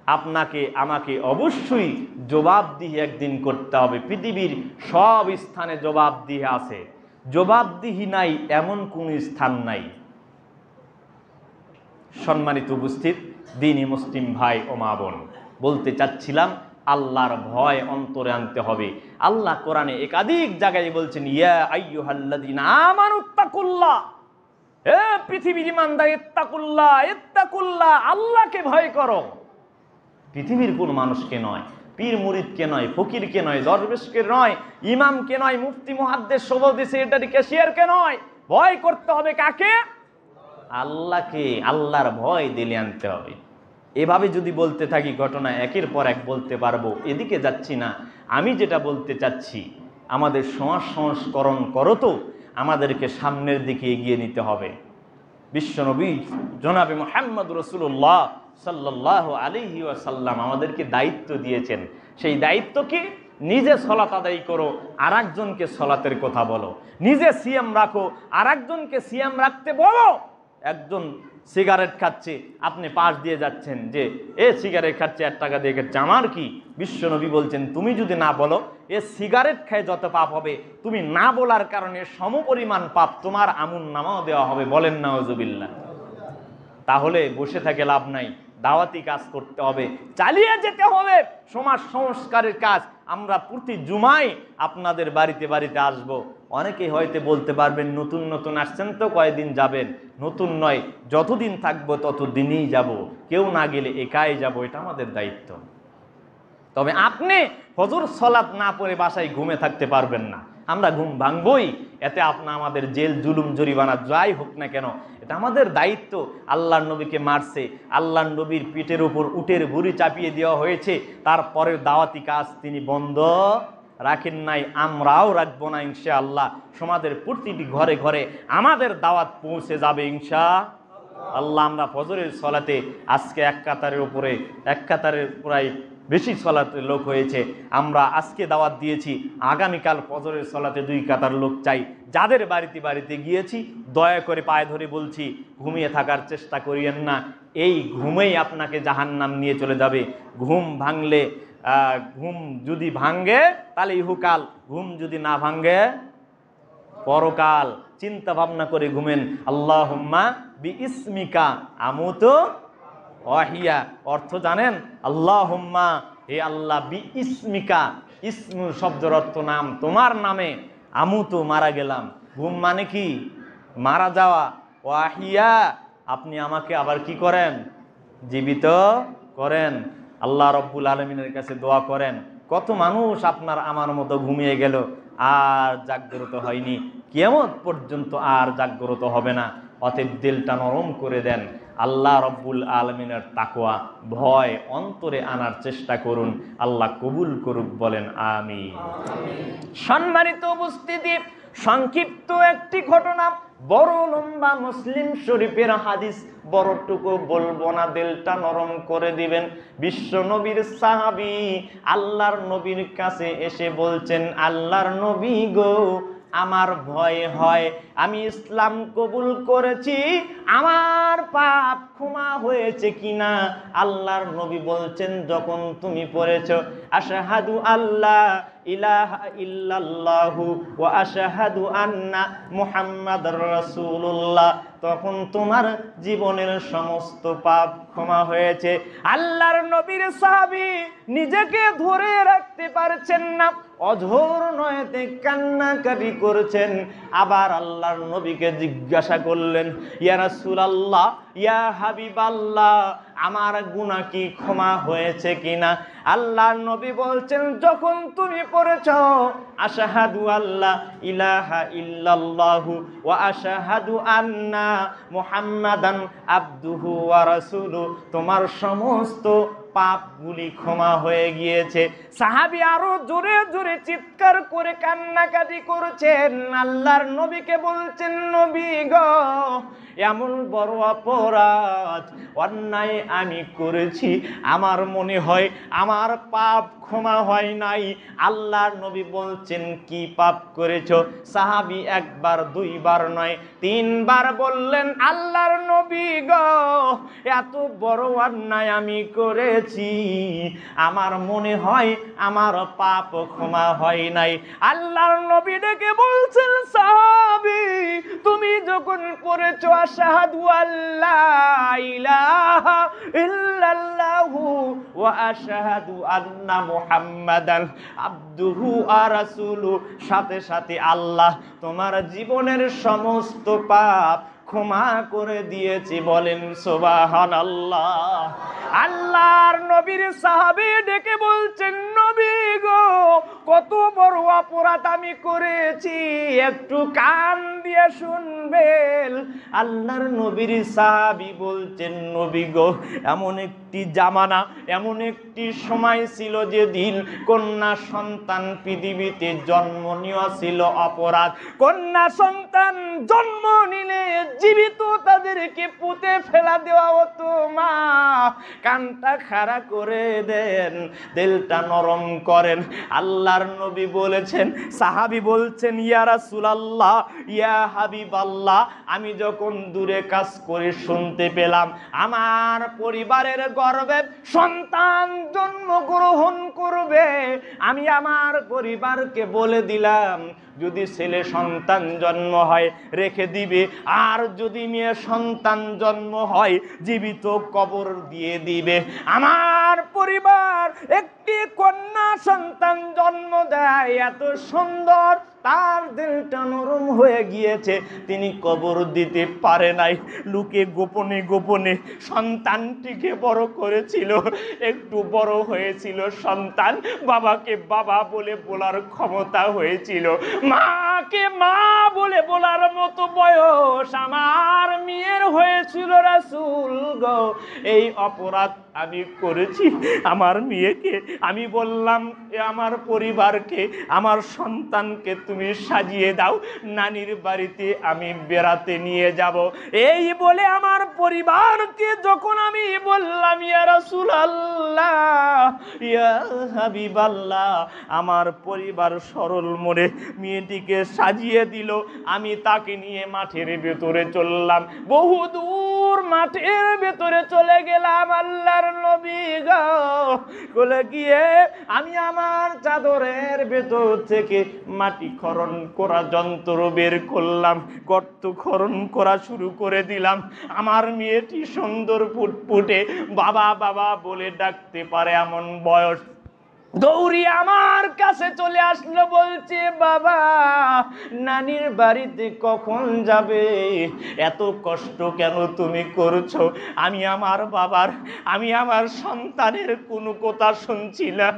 আপনাকে আমাকে অবশ্যই জবাবদিহি একদিন করতে হবে। পৃথিবীর সব স্থানে জবাবদিহি আছে, জবাবদিহি নাই এমন কোন স্থান নাই। সম্মানিত উপস্থিত দ্বীনি মুসলিম ভাই ও মা বোন, বলতে চাচ্ছিলাম আল্লাহর ভয় অন্তরে আনতে হবে। আল্লাহ কোরআনে একাধিক জায়গায় বলছেন, ইয়া আইয়ুহাল্লাযীনা আমানুত্তাকুল্লাহ, হে পৃথিবীর ঈমানদার, ইত্তাকুল্লাহ, ইত্তাকুল্লাহ, আল্লাহকে ভয় করো। পৃথিবীর কোন মানুষকে নয়, পীর মুরিদকে নয়, ফকিরকে নয়, দরবেশকে নয়, ইমামকে নয়, মুফতি মুহাদ্দিস সভাপতি সেক্রেটারি ক্যাশিয়ারকে নয়, ভয় করতে হবে কাকে? আল্লাহকে। আল্লাহর ভয় দিলে আনতে হবে। এভাবে যদি বলতে থাকি ঘটনা একের পর এক বলতে পারবো, এদিকে যাচ্ছি না। আমি যেটা বলতে চাচ্ছি, আমাদের সমাজ সংস্করণ করো তো আমাদেরকে সামনের দিকে এগিয়ে নিতে হবে। বিশ্বনবী জনাবে মুহাম্মদ রাসূলুল্লাহ সাল্লাল্লাহু আলাইহি ওয়াসাল্লাম আমাদেরকে দায়িত্ব দিয়েছেন। সেই দায়িত্ব কি? নিজে সালাত আদায় করো, আরেকজনকে সালাতের কথা বলো। নিজে সিয়াম রাখো, আরেকজনকে সিয়াম রাখতে বলো। একজন সিগারেট খাচ্ছে, আপনি পাশ দিয়ে যাচ্ছেন যে এ সিগারেট খাচ্ছে, 1 টাকা দিয়ে খাচ্ছে, আমার কি? বিশ্বনবী বলছেন, তুমি যদি না বলো, এ সিগারেট খেয়ে যত পাপ হবে, তুমি না বলার কারণে সমপরিমাণ পাপ তোমার আমুলনামাও দেওয়া হবে। বলেন নাউজুবিল্লাহ। তাহলে বসে থেকে লাভ নাই, দাওয়াতি কাজ করতে হবে, চালিয়ে যেতে হবে সমাজ সংস্কারের কাজ। আমরা প্রতি জুমায় আপনাদের বাড়িতে বাড়িতে আসব। অনেকেই হয়তো বলতে পারবেন, নতুন নতুন আসছেন তো কয়দিন যাবেন? নতুন নয়, যতদিন থাকবো ততদিনই যাব, কেউ না গেলে একাই যাব, এটা আমাদের দায়িত্ব। তবে আপনি ফজর সালাত না পড়ে বাসায় ঘুমে থাকতে পারবেন না, আমরা ঘুম ভাঙবই। এতে আমাদের জেল জুলুম জরিমানা যাই হোক না কেন, এটা আমাদের দায়িত্ব। আল্লাহর নবীকে মারছে, আল্লাহর নবীর পিঠের উপর উটের ভুঁড়ি চাপিয়ে দেওয়া হয়েছে, তারপরে দাওয়াতি কাজ তিনি বন্ধ রাখেন নাই, আমরাও রাখবো না ইনশাআল্লাহ। সমাজের প্রতিটি ঘরে ঘরে আমাদের দাওয়াত পৌঁছে যাবে ইনশাআল্লাহ। আমরা ফজরের সালাতে আজকে 1 কাতারের উপরে, 1 কাতারের প্রায় বেশি সালাতের লোক হয়েছে। আমরা আজকে দাওয়াত দিয়েছি, আগামীকাল ফজরের সালাতে 2 কাতার লোক চাই। যাদের বাড়িতে বাড়িতে গিয়েছি, দয়া করে পায়ে ধরে বলছি, ঘুমিয়ে থাকার চেষ্টা করিয়েন না। এই ঘুমেই আপনাকে জাহান্নাম নিয়ে চলে যাবে। ঘুম ভাঙলে, ঘুম যদি ভাঙ্গে তাহলে ইহুকাল, ঘুম যদি না ভাঙ্গে পরকাল। চিন্তা ভাবনা করে ঘুমেন। আল্লাহুম্মা বিইসমিকা আমুতু ওয়াহিয়া, অর্থ জানেন? আল্লাহুম্মা, হে আল্লাহ, বিইসমিকা, ইসমু শব্দের অর্থ নাম, তোমার নামে, আমুতু মারা গেলাম। ঘুম মানে কি? মারা যাওয়া। ওয়াহিয়া, আপনি আমাকে আবার কি করেন? জীবিত করেন, আল্লাহ রব্বুল আলামিনের কাছে দোয়া করেন। কত মানুষ আপনার আমার মতো ঘুমিয়ে গেল, আর জাগ্রত হয়নি, কিয়ামত পর্যন্ত আর জাগ্রত হবে না। অতএব দিলটা নরম করে দেন, আল্লাহ রব্বুল আলামিনের তাকওয়া ভয় অন্তরে আনার চেষ্টা করুন। আল্লাহ কবুল করুক, বলেন আমিন। সম্মানিত উপস্থিতি, সংক্ষিপ্ত একটি ঘটনা, বড় লম্বা মুসলিম শরীফের হাদিস, বড়টুকু বলবো না, দিলটা নরম করে দিবেন। বিশ্ব নবীর সাহাবী আল্লাহর নবীর কাছে এসে বলছেন, আল্লাহর নবী গো, আমার ভয় হয়, আমি ইসলাম কবুল করেছি, আমার পাপ ক্ষমা হয়েছে কিনা। আল্লাহর নবী বলছেন, যখন তুমি পড়েছো আশহাদু আল্লাহ ইলাহা ইল্লাল্লাহু ওয়া আশহাদু আন্না মুহাম্মাদুর রাসূলুল্লাহ, তখন তোমার জীবনের সমস্ত পাপ ক্ষমা হয়েছে। আল্লাহর নবীর সাহাবী নিজেকে ধরে রাখতে পারছেন না, অঝোর নয়তে কান্নাকাটি করছেন। আবার আল্লাহর নবীকে জিজ্ঞাসা করলেন, ইয়া রাসূলুল্লাহ, ইয়া হাবিবাল্লাহ, আমার গুনাহ কি ক্ষমা হয়েছে কিনা? আল্লাহর নবী বলছেন, যখন তুমি পড়েছো আশহাদু আল্লাহ ইলাহা ইল্লাল্লাহু ওয়া আশহাদু আন্না মুহাম্মাদান আবদুহু ওয়া রাসূলুহু, তোমার সমস্ত পাপগুলি ক্ষমা হয়ে গিয়েছে। সাহাবী আরো জোরে জোরে চিৎকার করে কান্নাকাটি করছেন, আল্লাহর নবীকে বলছেন, নবী গো, এমন বড় অপরাধ অন্যায় আমি করেছি, আমার মনে হয় আমার পাপ ক্ষমা হয় নাই। আল্লাহর নবী বলছেন, কি পাপ করেছো? সাহাবী একবার দুইবার নয়, তিনবার বললেন, আল্লাহর নবী গো, এত বড় অন্যায় আমি করেছি, আমার মনে হয় আমার পাপ ক্ষমা হয় নাই। আল্লাহর নবী ডেকে বলছেন, সাহাবী, তুমি যখন পড়েছো আশহাদু আল্লা ইলাহা ইল্লাল্লাহু ওয়া আশহাদু আন্না মুহাম্মাদান আবদুহু ওয়া রাসূলুহু, সাথে সাথে আল্লাহ তোমার জীবনের সমস্ত পাপ ক্ষমা করে দিয়েছি, বলেন সুবহানাল্লাহ। আল্লাহর নবীর সাহাবী ডেকে বলছেন, নবী গো, কত বড় অপরাধ আমি করেছি, একটু কান দিয়ে শুনবেন। আল্লাহর নবীর সাহাবী বলছেন, নবী গো, এমন একটি জামানা, এমন একটি সময় ছিল যেদিন কন্যা সন্তান পৃথিবীতে জন্ম নেওয়া ছিল অপরাধ। কন্যা সন্তান জন্ম নিলে জীবিত তাদেরকে পুঁতে ফেলা দেওয়া হতো। মা, কানটা খাড়া করে দেন, দিলটা নরম করেন। আল্লাহর নবী বলেছেন, সাহাবী বলছেন, ইয়া রাসূলুল্লাহ, ইয়া হাবিবাল্লাহ, আমি যখন দূরে কাজ করে শুনতে পেলাম আমার পরিবারের গর্ভে সন্তান জন্মগ্রহণ করবে, আমি আমার পরিবারকে বলে দিলাম, যদি ছেলে সন্তান জন্ম হয় রেখে দিবে, আর যদি মেয়ে সন্তান জন্ম হয় জীবিত কবর দিয়ে দিবে। আমার পরিবার একটি কন্যা সন্তান জন্ম দেয়, এত সুন্দর, তার দিলটা নরম হয়ে গিয়েছে, তিনি কবর দিতে পারে নাই, লুকে গোপনে গোপনে সন্তানটিকে বড় করেছিল। একটু বড় হয়েছিল সন্তান, বাবাকে বাবা বলে বলার ক্ষমতা হয়েছিল, মাকে মা বলে বলার মতো বয়স আমার মেয়ের হয়েছিল। রাসূল গো, এই অপরাধ আমি করেছি, আমার মেয়েকে আমি বললাম, আমার পরিবারকে, আমার সন্তানকে তুমি সাজিয়ে দাও, নানির বাড়িতে আমি বেড়াতে নিয়ে যাব। এই বলে আমার পরিবারকে যখন আমি বললাম, ইয়া রাসূলুল্লাহ, ইয়া হাবিবাল্লাহ, আমার পরিবার সরল মনে মেয়েটিকে সাজিয়ে দিল। আমি তাকে নিয়ে মাঠের ভেতরে চললাম, বহু দূর মাঠের ভেতরে চলে গেলাম। আল্লাহর নবী গো, বলে গিয়ে আমি আমার চাদরের ভেতর থেকে মাটি খনন করা যন্ত্র বের করলাম, গর্ত খনন করা শুরু করে দিলাম। আমার মেয়েটি সুন্দর ফুটফুটে, বাবা বাবা বলে ডাকতে পারে এমন বয়স, দৌড়িয়ে আমার কাছে চলে আসলো, বলছে বাবা নানির বাড়িতে কখন যাবে, এত কষ্ট কেন তুমি করছো? আমি আমার সন্তানের কোনো কথা শুনছি না।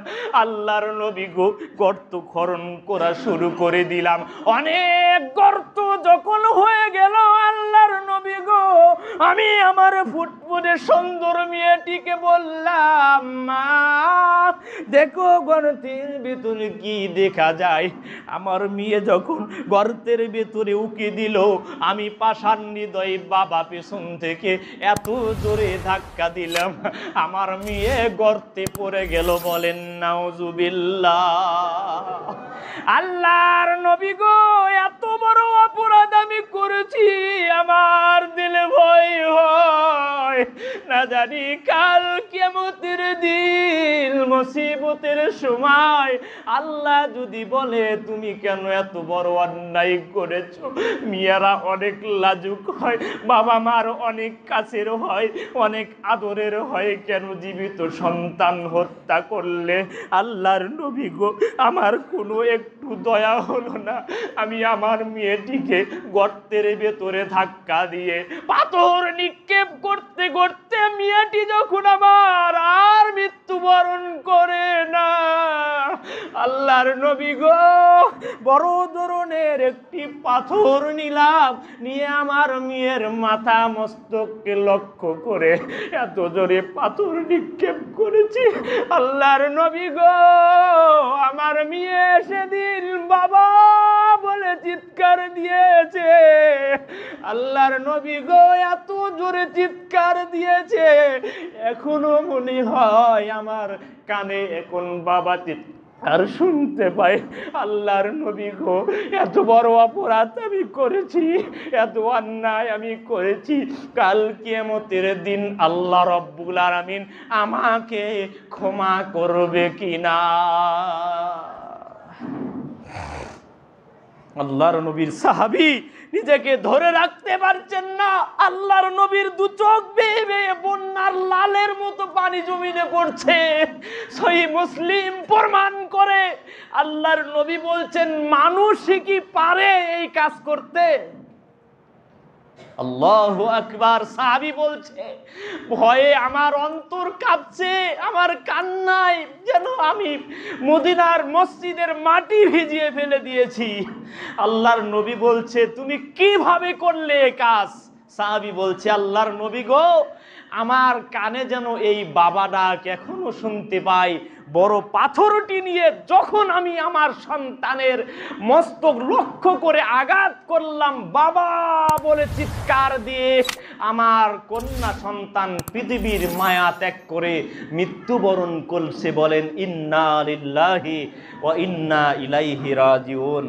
আল্লাহর নবী গো, গর্ত খনন করা শুরু করে দিলাম। অনেক গর্ত যখন হয়ে গেল আল্লাহর নবী গো, আমি আমার ফুটফুটে সুন্দর মেয়েটিকে বললাম, মা দেখো গর্তের ভিতরে কি দেখা যায়। আমার মেয়ে যখন গর্তের ভিতরে উকি দিল, আমি পাষাণ হৃদয় বাবা পেছন থেকে এত জোরে ধাক্কা দিলাম, আমার মেয়ে গর্তে পড়ে গেল। বলেন নাউজুবিল্লাহ। আল্লাহর নবী গো, এত বড় অপরাধ আমি করেছি, আমার দিলে ভয় হয়, না জানি কাল কিয়ামতের দিন মুসিবতের সময় আল্লাহ যদি বলে তুমি কেন এত বড় অন্যায় করেছো। মেয়েরা অনেক লাজুক হয়, বাবা মার অনেক কাছের হয়, অনেক আদরের হয়, কেন জীবিত সন্তান হত্যা করলে? আল্লাহর নবী গো, আমার কোনো একটু দয়া হলো না। আমি আমার মেয়েটিকে গর্তের ভেতরে ধাক্কা দিয়ে পাথর নিক্ষেপ করতে করতে মেয়েটি যখন আমার আর মৃত্যুবরণ করে না, আল্লাহর নবী গো, বড় ধরনের একটি পাথর নিলাম, নিয়ে আমার মেয়ের মাথা মস্তককে লক্ষ্য করে এত জোরে পাথর নিক্ষেপ করেছি, আল্লাহর নবী গো, আমার মেয়ে সেদিন বাবা বলে চিৎকার দিয়েছে। আল্লাহর নবী গো, এত জোরে চিৎকার দিয়েছে, এখনো মনে হয় আমার কানে এখন বাবা আর শুনতে পাই। আল্লাহর নবী গো, এত বড় অপরাধ আমি করেছি, এত অন্যায় আমি করেছি, কাল কিয়ামতের দিন আল্লাহ রব্বুল আলামিন আমাকে ক্ষমা করবে কিনা? আল্লাহর নবীর সাহাবী নিজেকে ধরে রাখতে পারছেন না, আল্লাহর নবীর দু চোখ বেয়ে বেয়ে বন্যার লালের মতো পানি জমিনে পড়ছে। সহিহ মুসলিম প্রমাণ করে। আল্লাহর নবী বলছেন, মানুষ কি পারে এই কাজ করতে? আল্লাহু আকবার। সাহাবী বলছে, ভয়ে আমার অন্তর কাঁপছে, আমার কান্নায় যেন আমি মদিনার মসজিদের মাটি ভিজিয়ে ফেলে দিয়েছি। আল্লাহর নবী বলছে, তুমি কিভাবে করলে এই কাজ? সাহাবী বলছে, আল্লাহর নবী গো, আমার কানে যেন এই বাবা ডাক এখনো শুনতে পাই। বড় পাথরটি নিয়ে যখন আমি আমার সন্তানের মস্তক লক্ষ্য করে আঘাত করলাম, বাবা বলে চিৎকার দিয়ে আমার কন্যা সন্তান পৃথিবীর মায়া ত্যাগ করে মৃত্যুবরণ করছে। বলেন ইন্না লিল্লাহি ওয়া ইন্না ইলাইহি রাজিউন।